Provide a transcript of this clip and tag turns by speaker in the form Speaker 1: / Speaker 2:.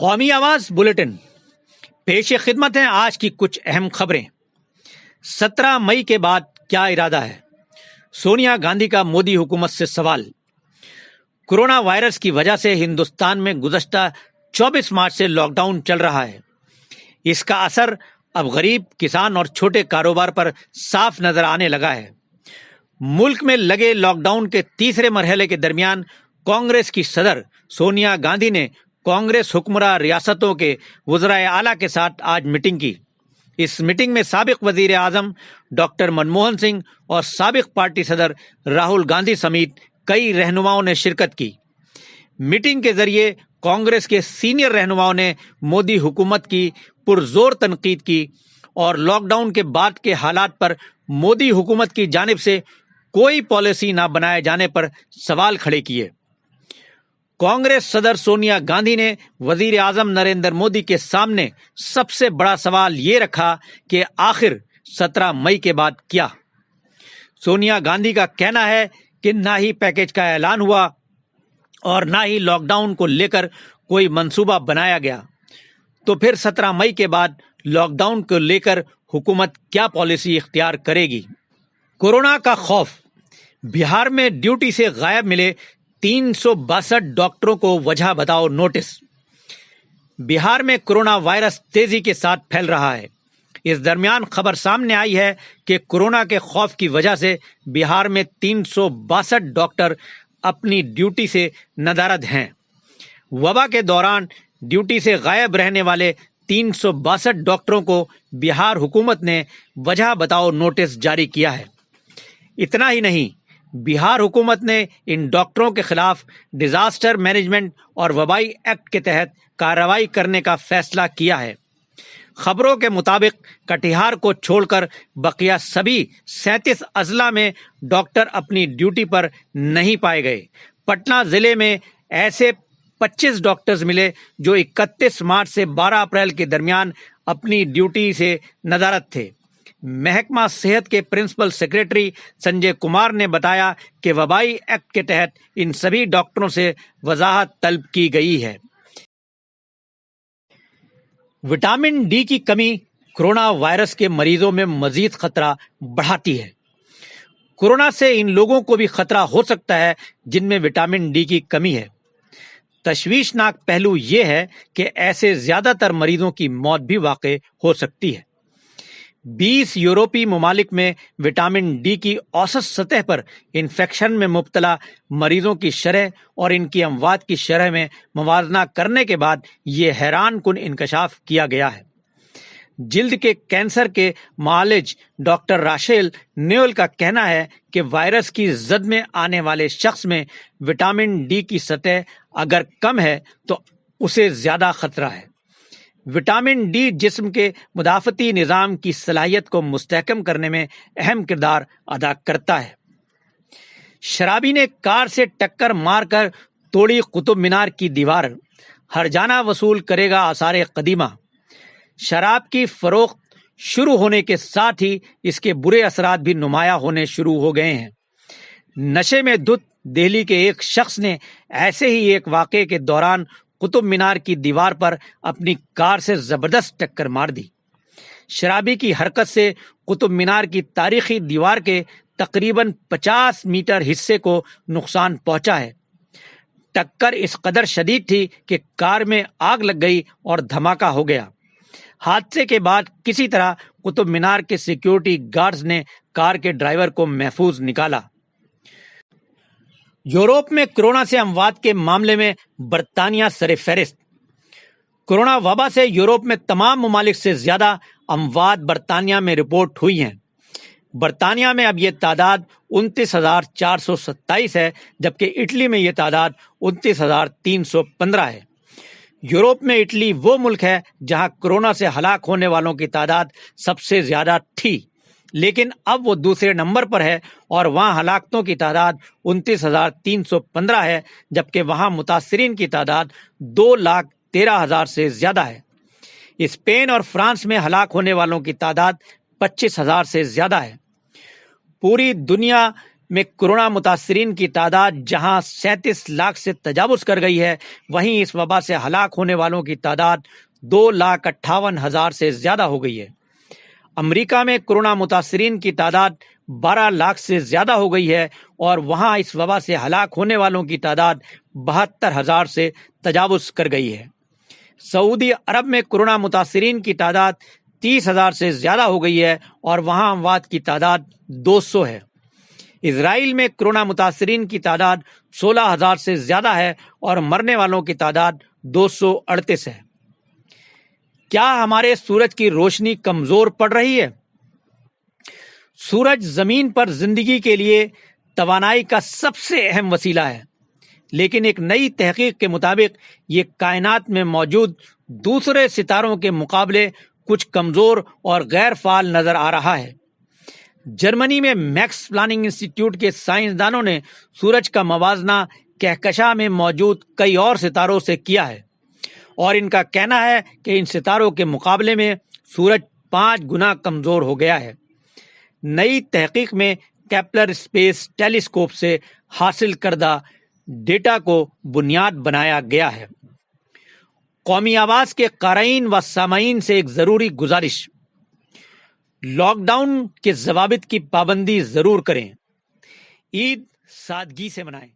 Speaker 1: قومی آواز بلیٹن پیش خدمت ہیں آج کی کچھ اہم خبریں۔ 17 مئی کے بعد کیا ارادہ ہے؟ سونیا گاندھی کا مودی حکومت سے سوال۔ کورونا وائرس کی وجہ سے ہندوستان میں گزشتہ 24 مارچ سے لاک ڈاؤن چل رہا ہے۔ اس کا اثر اب غریب، کسان اور چھوٹے کاروبار پر صاف نظر آنے لگا ہے۔ ملک میں لگے لاک ڈاؤن کے تیسرے مرحلے کے درمیان کانگریس کی صدر سونیا گاندھی نے کانگریس حکمراں ریاستوں کے وزرائے اعلیٰ کے ساتھ آج میٹنگ کی۔ اس میٹنگ میں سابق وزیر اعظم ڈاکٹر منموہن سنگھ اور سابق پارٹی صدر راہل گاندھی سمیت کئی رہنماؤں نے شرکت کی۔ میٹنگ کے ذریعے کانگریس کے سینئر رہنماؤں نے مودی حکومت کی پرزور تنقید کی اور لاک ڈاؤن کے بعد کے حالات پر مودی حکومت کی جانب سے کوئی پالیسی نہ بنائے جانے پر سوال کھڑے کیے۔ کانگریس صدر سونیا گاندھی نے وزیر اعظم نریندر مودی کے سامنے سب سے بڑا سوال یہ رکھا کہ آخر 17 مئی کے بعد کیا؟ سونیا گاندھی کا کہنا ہے کہ نہ ہی پیکیج کا اعلان ہوا اور نہ ہی لاک ڈاؤن کو لے کر کوئی منصوبہ بنایا گیا، تو پھر 17 مئی کے بعد لاک ڈاؤن کو لے کر حکومت کیا پالیسی اختیار کرے گی؟ کورونا کا خوف۔ بہار میں ڈیوٹی سے غائب ملے 362 ڈاکٹروں کو وجہ بتاؤ نوٹس۔ بہار میں کورونا وائرس تیزی کے ساتھ پھیل رہا ہے۔ اس درمیان خبر سامنے آئی ہے کہ کورونا کے خوف کی وجہ سے بہار میں 362 ڈاکٹر اپنی ڈیوٹی سے ندارد ہیں۔ وبا کے دوران ڈیوٹی سے غائب رہنے والے 362 ڈاکٹروں کو بہار حکومت نے وجہ بتاؤ نوٹس جاری کیا ہے۔ اتنا ہی نہیں، بہار حکومت نے ان ڈاکٹروں کے خلاف ڈیزاسٹر مینجمنٹ اور وبائی ایکٹ کے تحت کارروائی کرنے کا فیصلہ کیا ہے۔ خبروں کے مطابق کٹیہار کو چھوڑ کر بقیہ سبھی 37 اضلاع میں ڈاکٹر اپنی ڈیوٹی پر نہیں پائے گئے۔ پٹنہ ضلع میں ایسے 25 ڈاکٹرز ملے جو 31 مارچ سے 12 اپریل کے درمیان اپنی ڈیوٹی سے ندارد تھے۔ محکمہ صحت کے پرنسپل سیکریٹری سنجے کمار نے بتایا کہ وبائی ایکٹ کے تحت ان سبھی ڈاکٹروں سے وضاحت طلب کی گئی ہے۔ وٹامن ڈی کی کمی کورونا وائرس کے مریضوں میں مزید خطرہ بڑھاتی ہے۔ کورونا سے ان لوگوں کو بھی خطرہ ہو سکتا ہے جن میں وٹامن ڈی کی کمی ہے۔ تشویشناک پہلو یہ ہے کہ ایسے زیادہ تر مریضوں کی موت بھی واقع ہو سکتی ہے۔ 20 یورپی ممالک میں وٹامن ڈی کی اوسط سطح پر انفیکشن میں مبتلا مریضوں کی شرح اور ان کی اموات کی شرح میں موازنہ کرنے کے بعد یہ حیران کن انکشاف کیا گیا ہے۔ جلد کے کینسر کے معالج ڈاکٹر راشیل نیول کا کہنا ہے کہ وائرس کی زد میں آنے والے شخص میں وٹامن ڈی کی سطح اگر کم ہے تو اسے زیادہ خطرہ ہے۔ وٹامن ڈی جسم کے مدافعتی نظام کی صلاحیت کو مستحکم کرنے میں اہم کردار ادا کرتا ہے۔ شرابی نے کار سے ٹکر مار کر توڑی قطب مینار کی دیوار، ہرجانہ وصول کرے گا آثار قدیمہ۔ شراب کی فروخت شروع ہونے کے ساتھ ہی اس کے برے اثرات بھی نمایاں ہونے شروع ہو گئے ہیں۔ نشے میں دھت دہلی کے ایک شخص نے ایسے ہی ایک واقعے کے دوران قطب مینار کی دیوار پر اپنی کار سے زبردست ٹکر مار دی۔ شرابی کی حرکت سے قطب مینار کی تاریخی دیوار کے تقریباً 50 میٹر حصے کو نقصان پہنچا ہے۔ ٹکر اس قدر شدید تھی کہ کار میں آگ لگ گئی اور دھماکہ ہو گیا۔ حادثے کے بعد کسی طرح قطب مینار کے سیکیورٹی گارڈز نے کار کے ڈرائیور کو محفوظ نکالا۔ یورپ میں کورونا سے اموات کے معاملے میں برطانیہ سر فہرست۔ کورونا وبا سے یورپ میں تمام ممالک سے زیادہ اموات برطانیہ میں رپورٹ ہوئی ہیں۔ برطانیہ میں اب یہ تعداد 29,427 ہے، جبکہ اٹلی میں یہ تعداد 29,315 ہے۔ یورپ میں اٹلی وہ ملک ہے جہاں کورونا سے ہلاک ہونے والوں کی تعداد سب سے زیادہ تھی، لیکن اب وہ دوسرے نمبر پر ہے اور وہاں ہلاکتوں کی تعداد 29,315 ہے، جبکہ وہاں متاثرین کی تعداد 2,13,000 سے زیادہ ہے۔ اسپین اور فرانس میں ہلاک ہونے والوں کی تعداد 25,000 سے زیادہ ہے۔ پوری دنیا میں کورونا متاثرین کی تعداد جہاں 37 لاکھ سے تجاوز کر گئی ہے، وہیں اس وبا سے ہلاک ہونے والوں کی تعداد 2,58,000 سے زیادہ ہو گئی ہے۔ امریکہ میں کورونا متاثرین کی تعداد 12 لاکھ سے زیادہ ہو گئی ہے اور وہاں اس وبا سے ہلاک ہونے والوں کی تعداد 72,000 سے تجاوز کر گئی ہے۔ سعودی عرب میں کورونا متاثرین کی تعداد 30,000 سے زیادہ ہو گئی ہے اور وہاں اموات کی تعداد 200 ہے۔ اسرائیل میں کورونا متاثرین کی تعداد 16,000 سے زیادہ ہے اور مرنے والوں کی تعداد 238 ہے۔ کیا ہمارے سورج کی روشنی کمزور پڑ رہی ہے؟ سورج زمین پر زندگی کے لیے توانائی کا سب سے اہم وسیلہ ہے، لیکن ایک نئی تحقیق کے مطابق یہ کائنات میں موجود دوسرے ستاروں کے مقابلے کچھ کمزور اور غیر فعال نظر آ رہا ہے۔ جرمنی میں میکس پلاننگ انسٹی ٹیوٹ کے سائنسدانوں نے سورج کا موازنہ کہکشاں میں موجود کئی اور ستاروں سے کیا ہے اور ان کا کہنا ہے کہ ان ستاروں کے مقابلے میں سورج 5 گنا کمزور ہو گیا ہے۔ نئی تحقیق میں کیپلر اسپیس ٹیلیسکوپ سے حاصل کردہ ڈیٹا کو بنیاد بنایا گیا ہے۔ قومی آواز کے قارئین و سامعین سے ایک ضروری گزارش: لاک ڈاؤن کے ضوابط کی پابندی ضرور کریں۔ عید سادگی سے منائیں۔